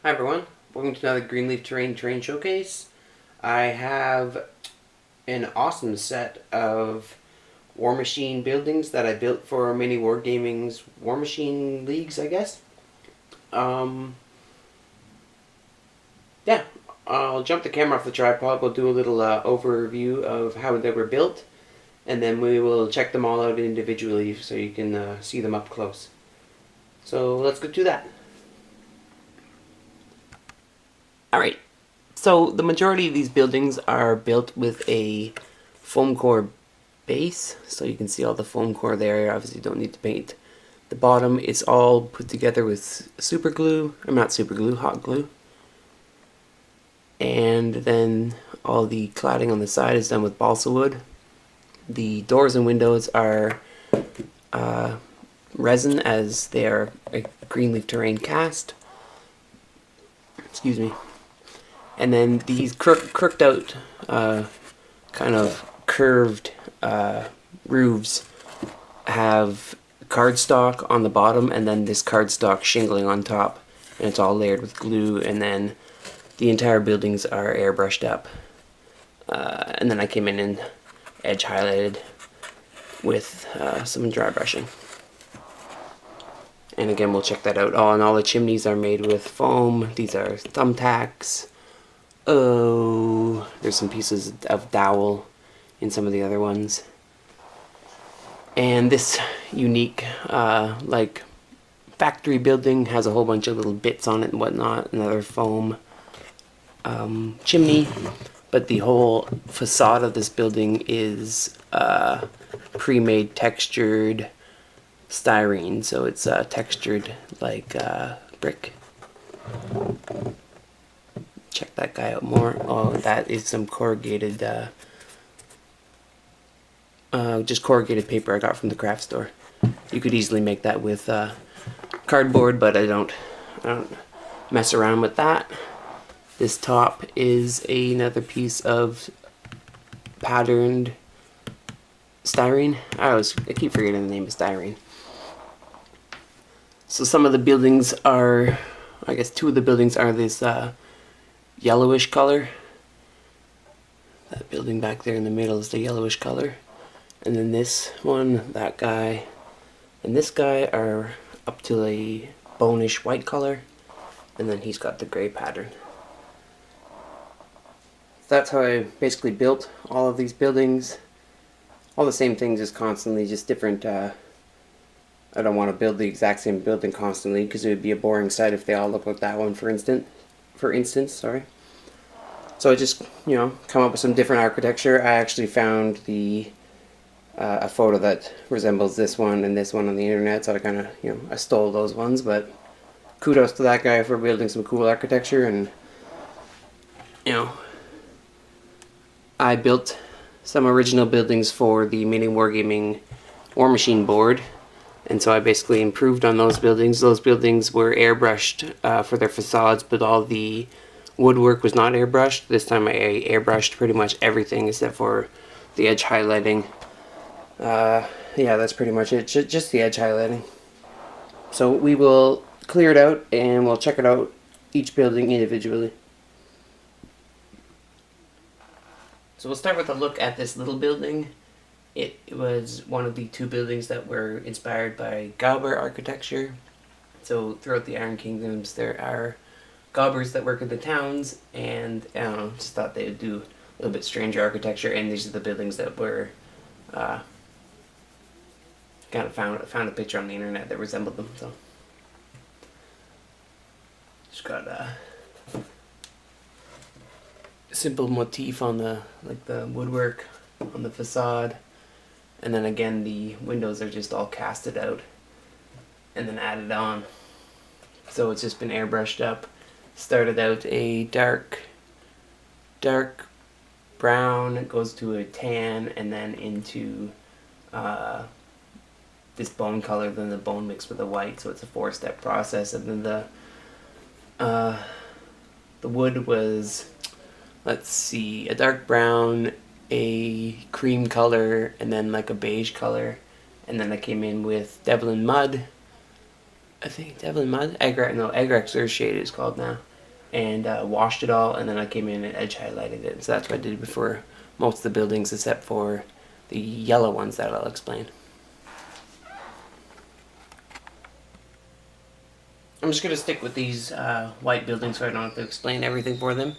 Hi everyone, welcome to another Greenleaf Terrain Showcase. I have an awesome set of Warmachine buildings that I built for Mini Wargaming's Warmachine Leagues, I guess. Um, yeah, I'll jump the camera off the tripod, we'll do a little overview of how they were built, and then we will check them all out individually so you can see them up close. So let's go do that. Alright, so the majority of these buildings are built with a foam core base, so you can see all the foam core there. Obviously you don't need to paint the bottom. It's all put together with super glue, or not super glue, hot glue. And then all the cladding on the side is done with balsa wood. The doors and windows are resin, as they are a Greenleaf Terrain cast. Excuse me. And then these crooked out, kind of curved roofs have cardstock on the bottom, and then this cardstock shingling on top, and it's all layered with glue, and then the entire buildings are airbrushed up. And then I came in and edge highlighted with some dry brushing. And again, we'll check that out. Oh, and all the chimneys are made with foam. These are thumbtacks. Oh, there's some pieces of dowel in some of the other ones. And this unique, like, factory building has a whole bunch of little bits on it and whatnot. Another foam chimney. But the whole facade of this building is pre-made textured styrene. So it's textured like brick. Check that guy out more. Oh, that is some corrugated, just corrugated paper I got from the craft store. You could easily make that with cardboard, but I don't mess around with that. This top is another piece of patterned styrene. I keep forgetting the name of styrene. So some of the buildings are, I guess two of the buildings are this yellowish color. That building back there in the middle is the yellowish color. And then this one, that guy, and this guy are up to a bonish white color. And then he's got the gray pattern. So that's how I basically built all of these buildings. All the same things, just constantly, just different. I don't want to build the exact same building constantly because it would be a boring sight if they all look like that one, for instance, sorry. So I just, come up with some different architecture. I actually found a photo that resembles this one and this one on the internet, so I kind of, I stole those ones, but kudos to that guy for building some cool architecture. And, I built some original buildings for the Mini Wargaming Warmachine board, and so I basically improved on those buildings. Those buildings were airbrushed for their facades, but all the woodwork was not airbrushed. This time I airbrushed pretty much everything except for the edge highlighting. Yeah, that's pretty much it. Just the edge highlighting. So we will clear it out and we'll check it out, each building individually. So we'll start with a look at this little building. It was one of the two buildings that were inspired by Gauber architecture. So throughout the Iron Kingdoms there are Gaubers that work in the towns, and I don't know, just thought they would do a little bit stranger architecture, and these are the buildings that were kind of found a picture on the internet that resembled them. So just got a simple motif on the woodwork on the facade, and then again the windows are just all casted out and then added on. So it's just been airbrushed up. Started out a dark brown, it goes to a tan, and then into this bone color, then the bone mixed with the white, so it's a 4-step process. And then the wood was, let's see, a dark brown, a cream color, and then like a beige color. And then I came in with Devlin Mud. I think Devlin Mud? Egg Exercise Shade it's called now. and washed it all, and then I came in and edge highlighted it. So that's what I did before most of the buildings, except for the yellow ones that I'll explain. I'm just going to stick with these white buildings so I don't have to explain everything for them.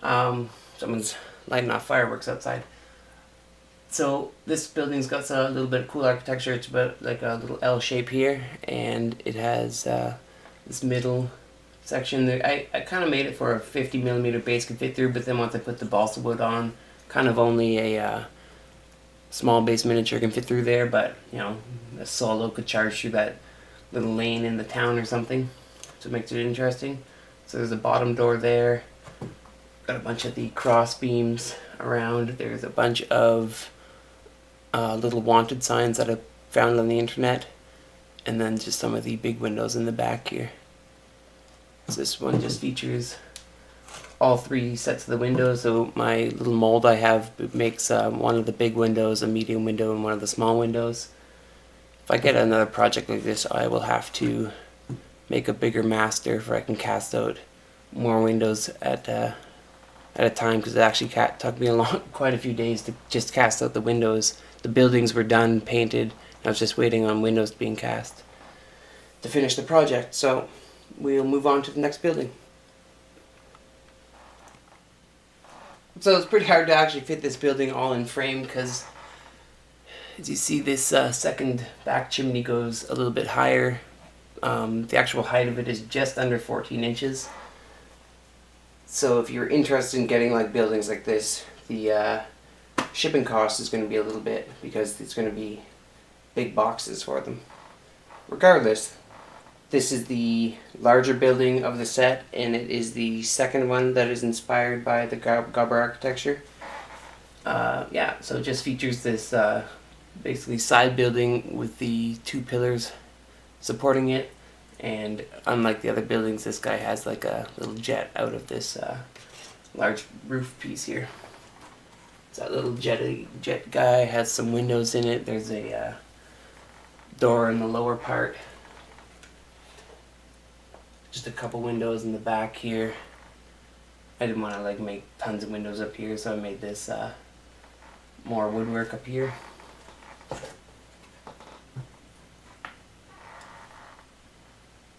Someone's lighting off fireworks outside. So this building's got a little bit of cool architecture. It's about like a little L shape here, and it has this middle section. I kind of made it for a 50mm base could fit through, but then once I put the balsa wood on, kind of only a small base miniature can fit through there, but you know, a solo could charge through that little lane in the town or something, so it makes it interesting. So there's a bottom door there. Got a bunch of the cross beams around. There's a bunch of little wanted signs that I found on the internet, and then just some of the big windows in the back here. So this one just features all three sets of the windows. So my little mold I have makes one of the big windows a medium window and one of the small windows. If I get another project like this, I will have to make a bigger master where I can cast out more windows at a time, because it actually took me quite a few days to just cast out the windows. The buildings were done, painted, I was just waiting on windows being cast to finish the project. So we'll move on to the next building. So it's pretty hard to actually fit this building all in frame, because as you see, this second back chimney goes a little bit higher. The actual height of it is just under 14 inches. So if you're interested in getting like buildings like this, the shipping cost is going to be a little bit, because it's going to be big boxes for them. Regardless, this is the larger building of the set, and it is the second one that is inspired by the Gobber architecture. Yeah, so it just features this basically side building with the two pillars supporting it, and unlike the other buildings, this guy has like a little jet out of this large roof piece here. So that little jet guy has some windows in it. There's a door in the lower part, just a couple windows in the back here. I didn't want to like make tons of windows up here, so I made this more woodwork up here.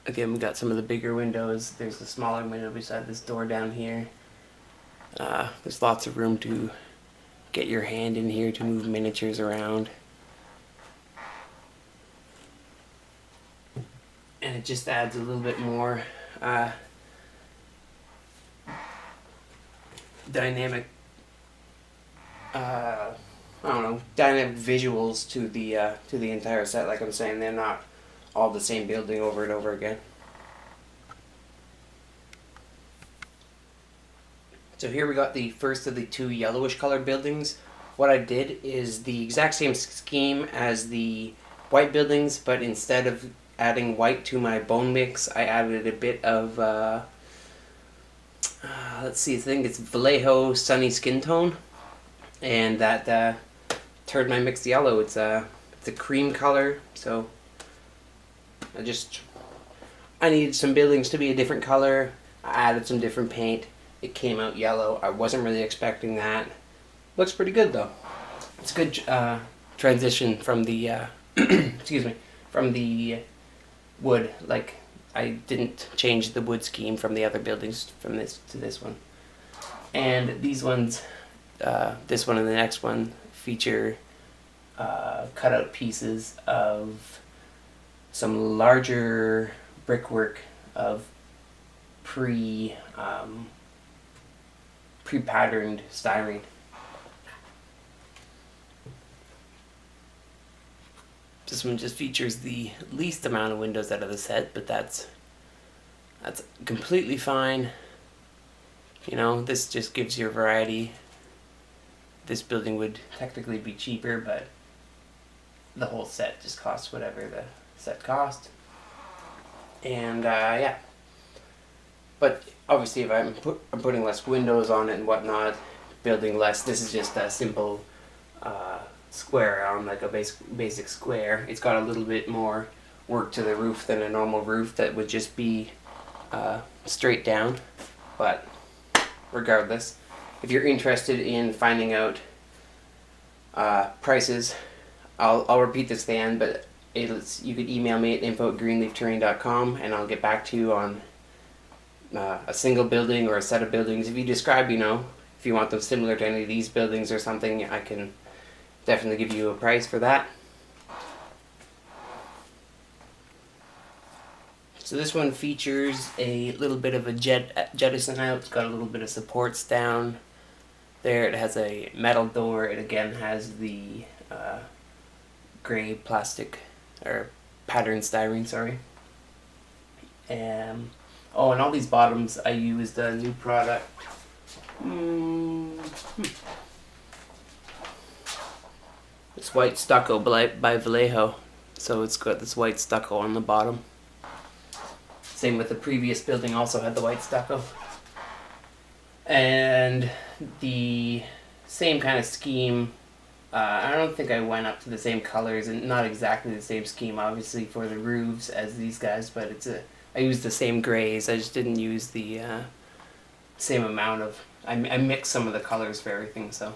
Again, we got some of the bigger windows. There's a smaller window beside this door down here. There's lots of room to get your hand in here to move miniatures around. And it just adds a little bit more dynamic, I don't know, dynamic visuals to the entire set. Like I'm saying, they're not all the same building over and over again. So here we got the first of the two yellowish colored buildings. What I did is the exact same scheme as the white buildings, but instead of adding white to my bone mix, I added a bit of let's see, I think it's Vallejo Sunny Skin Tone, and that turned my mix yellow. It's a cream color, so I needed some buildings to be a different color. I added some different paint. It came out yellow. I wasn't really expecting that. Looks pretty good though. It's a good transition from the excuse me, from the wood. Like, I didn't change the wood scheme from the other buildings from this to this one. And these ones, this one and the next one, feature cutout pieces of some larger brickwork of pre-patterned styrene. This one just features the least amount of windows out of the set, but that's completely fine. You know, this just gives you a variety. This building would technically be cheaper, but the whole set just costs whatever the set cost. And yeah, but obviously if I'm putting less windows on it and whatnot, building less, this is just a simple square on like a basic square. It's got a little bit more work to the roof than a normal roof that would just be straight down, but regardless, if you're interested in finding out prices, I'll repeat this at the end, but you could email me at info@greenleafterrain.com and I'll get back to you on a single building or a set of buildings. If you describe, if you want them similar to any of these buildings or something, I can definitely give you a price for that. So this one features a little bit of a jettison out. It's got a little bit of supports down there. It has a metal door. It again has the gray plastic or pattern styrene, sorry. Oh, and all these bottoms I used a new product. This white stucco by Vallejo. So it's got this white stucco on the bottom. Same with the previous building, also had the white stucco. And the same kind of scheme. I don't think I went up to the same colors, and not exactly the same scheme, obviously, for the roofs as these guys, but I used the same grays. I just didn't use the same amount of... I mixed some of the colors for everything, so...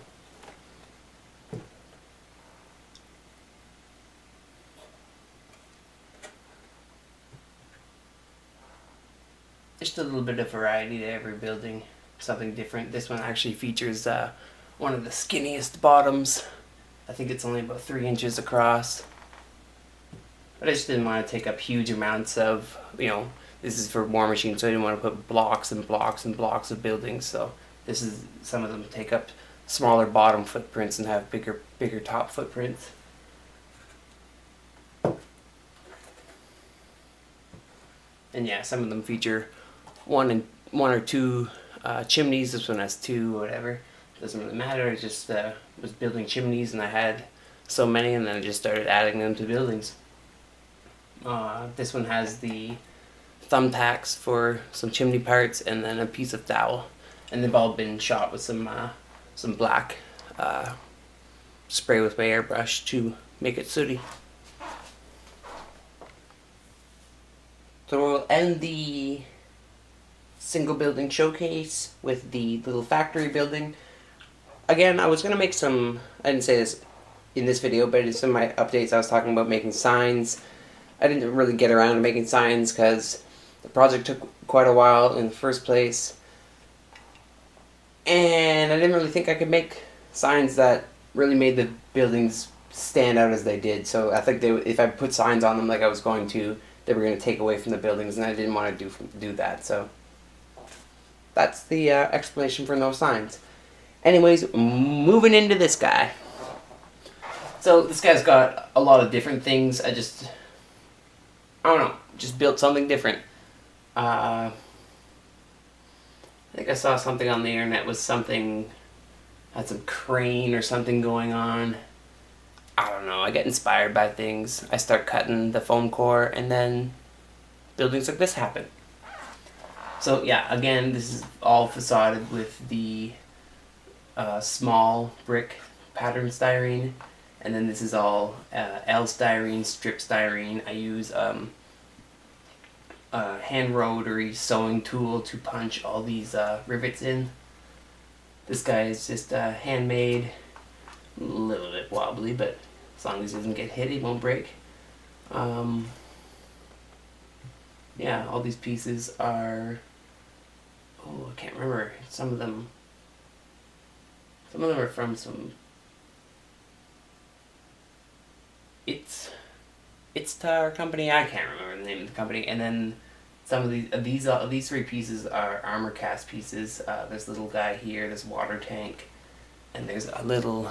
Just a little bit of variety to every building, something different. This one actually features one of the skinniest bottoms. I think it's only about 3 inches across. But I just didn't want to take up huge amounts of, this is for Warmachine, so I didn't want to put blocks and blocks and blocks of buildings. So some of them take up smaller bottom footprints and have bigger top footprints. And yeah, some of them feature one or two chimneys. This one has 2 or whatever. Doesn't really matter. I just was building chimneys and I had so many, and then I just started adding them to buildings. This one has the thumbtacks for some chimney parts and then a piece of dowel, and they've all been shot with some black spray with my airbrush to make it sooty. So we'll end the single building showcase with the little factory building. Again, I was going to make some, I didn't say this in this video, but in some of my updates I was talking about making signs. I didn't really get around to making signs because the project took quite a while in the first place. And I didn't really think I could make signs that really made the buildings stand out as they did. So I think if I put signs on them like I was going to, they were going to take away from the buildings, and I didn't want to do that. So that's the explanation for no signs. Anyways, moving into this guy. So this guy's got a lot of different things. I don't know, just built something different. I think I saw something on the internet with had some crane or something going on. I don't know, I get inspired by things. I start cutting the foam core, and then buildings like this happen. So yeah, again, this is all facaded with the small brick pattern styrene, and then this is all L styrene, strip styrene. I use a hand rotary sewing tool to punch all these rivets in. This guy is just handmade, a little bit wobbly, but as long as he doesn't get hit, he won't break. Yeah, all these pieces are, I can't remember, some of them are from some Itstar company. I can't remember the name of the company. And then some of these 3 pieces are armor cast pieces. This little guy here, this water tank, and there's a little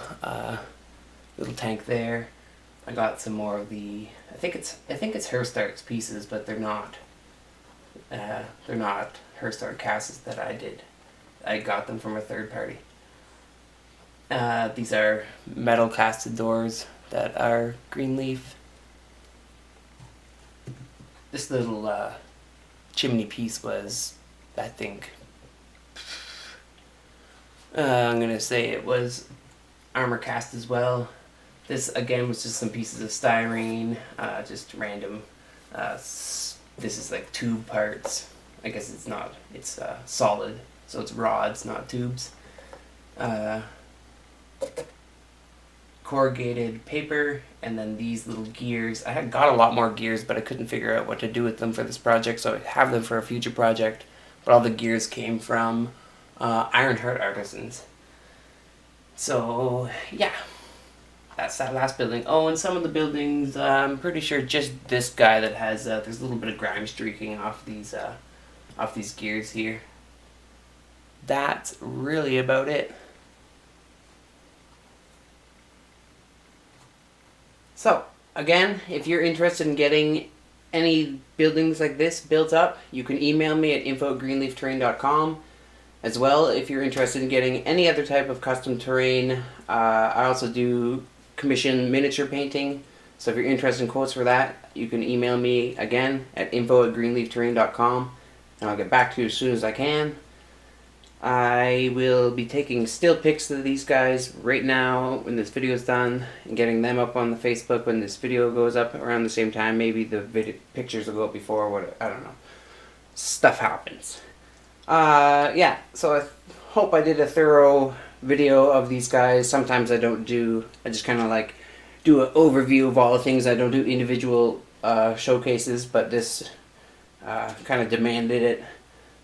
tank there. I got some more of the, I think it's Herstark's pieces, but they're not Herstark casts that I did. I got them from a third party. These are metal casted doors that are Greenleaf. This little chimney piece was, I think, I'm gonna say it was armor cast as well. This again was just some pieces of styrene, just random. This is like tube parts. I guess it's not. It's solid, so it's rods, not tubes. Corrugated paper, and then these little gears. I had got a lot more gears, but I couldn't figure out what to do with them for this project, so I have them for a future project. But all the gears came from Iron Heart Artisans. So yeah, that's that last building. Oh, and some of the buildings, I'm pretty sure just this guy that has there's a little bit of grime streaking off these gears here. That's really about it. So, again, if you're interested in getting any buildings like this built up, you can email me at info@greenleafterrain.com. As well, if you're interested in getting any other type of custom terrain, I also do commission miniature painting. So if you're interested in quotes for that, you can email me again at info@greenleafterrain.com, and I'll get back to you as soon as I can. I will be taking still pics of these guys right now when this video is done and getting them up on the Facebook when this video goes up around the same time. Maybe the pictures will go up before, what, I don't know. Stuff happens. Yeah, so I hope I did a thorough video of these guys. Sometimes I don't do, I just kind of like do an overview of all the things. I don't do individual showcases, but this kind of demanded it.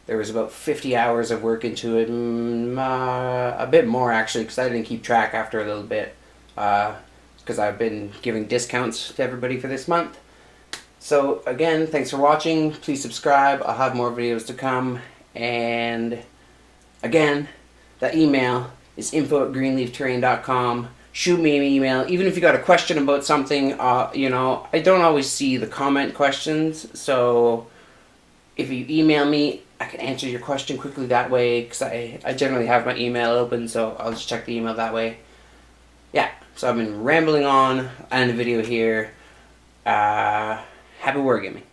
There was about 50 hours of work into it, a bit more actually, because I didn't keep track after a little bit, because I've been giving discounts to everybody for this month. So again, thanks for watching. Please subscribe. I'll have more videos to come. And again, the email is info@greenleafterrain.com. Shoot me an email, even if you got a question about something. You know, I don't always see the comment questions, so if you email me, I can answer your question quickly that way, because I generally have my email open, so I'll just check the email that way. Yeah, so I've been rambling on. I'll end the video here. Happy wargaming.